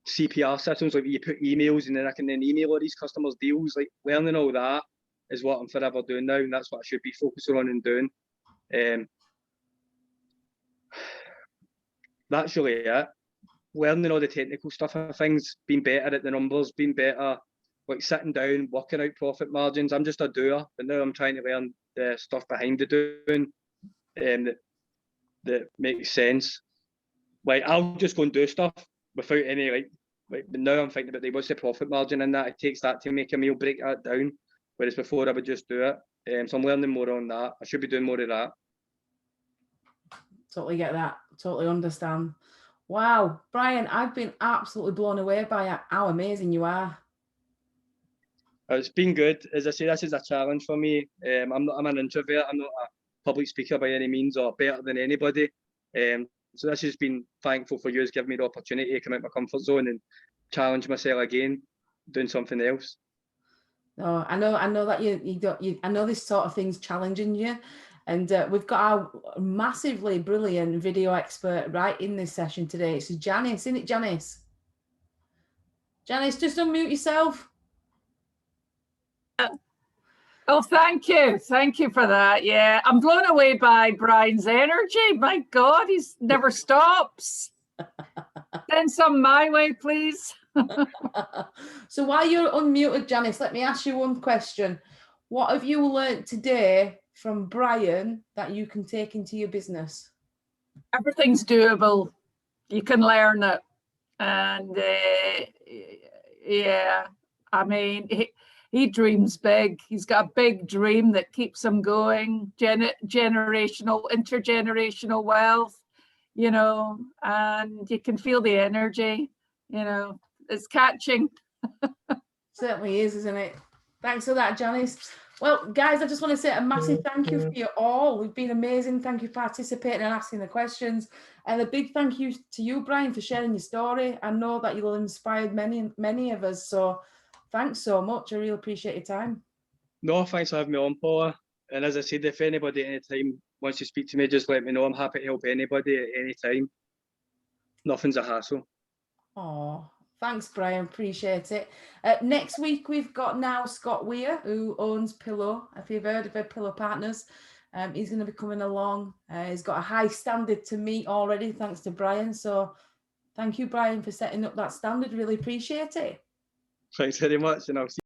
CPR systems, like you put emails and then I can then email all these customers deals, like learning all that is what I'm forever doing now, and that's what I should be focusing on and doing. That's really it. Learning all the technical stuff of things, being better at the numbers, being better, like sitting down, working out profit margins. I'm just a doer, but now I'm trying to learn the stuff behind the doing that makes sense. Like I'll just go and do stuff without any like but now I'm thinking about what's the profit margin in that. It takes that to make a meal, break that down. Whereas before I would just do it. So I'm learning more on that. I should be doing more of that. Totally get that. Totally understand. Wow, Brian, I've been absolutely blown away by how amazing you are. It's been good. As I say, this is a challenge for me. I'm an introvert. I'm not a public speaker by any means or better than anybody. So this has been thankful for you, giving me the opportunity to come out my comfort zone and challenge myself again, doing something else. No, I know that I know this sort of thing's challenging you, and we've got our massively brilliant video expert right in this session today. It's Janice, isn't it, Janice? Janice, just unmute yourself. Oh, thank you for that. Yeah, I'm blown away by Brian's energy. My God, he's never stops. Send some my way, please. So while you're unmuted, Janice, let me ask you one question. What have you learned today from Brian that you can take into your business? Everything's doable. You can learn it. And yeah, I mean, he dreams big. He's got a big dream that keeps him going. Intergenerational wealth, you know, and you can feel the energy, you know, it's catching. Certainly is, isn't it? Thanks for that, Janice. Well, guys, I just want to say a massive thank you for you all. We've been amazing. Thank you for participating and asking the questions. And a big thank you to you, Brian, for sharing your story. I know that you'll inspire many of us. So thanks so much. I really appreciate your time. No, thanks for having me on, Paula. And as I said, if anybody at any time wants to speak to me, just let me know. I'm happy to help anybody at any time. Nothing's a hassle. Oh, thanks, Brian. Appreciate it. Next week, we've got now Scott Weir, who owns Pillow. If you've heard of Pillow Partners, he's going to be coming along. He's got a high standard to meet already, thanks to Brian. So thank you, Brian, for setting up that standard. Really appreciate it. Thanks very much. And I'll see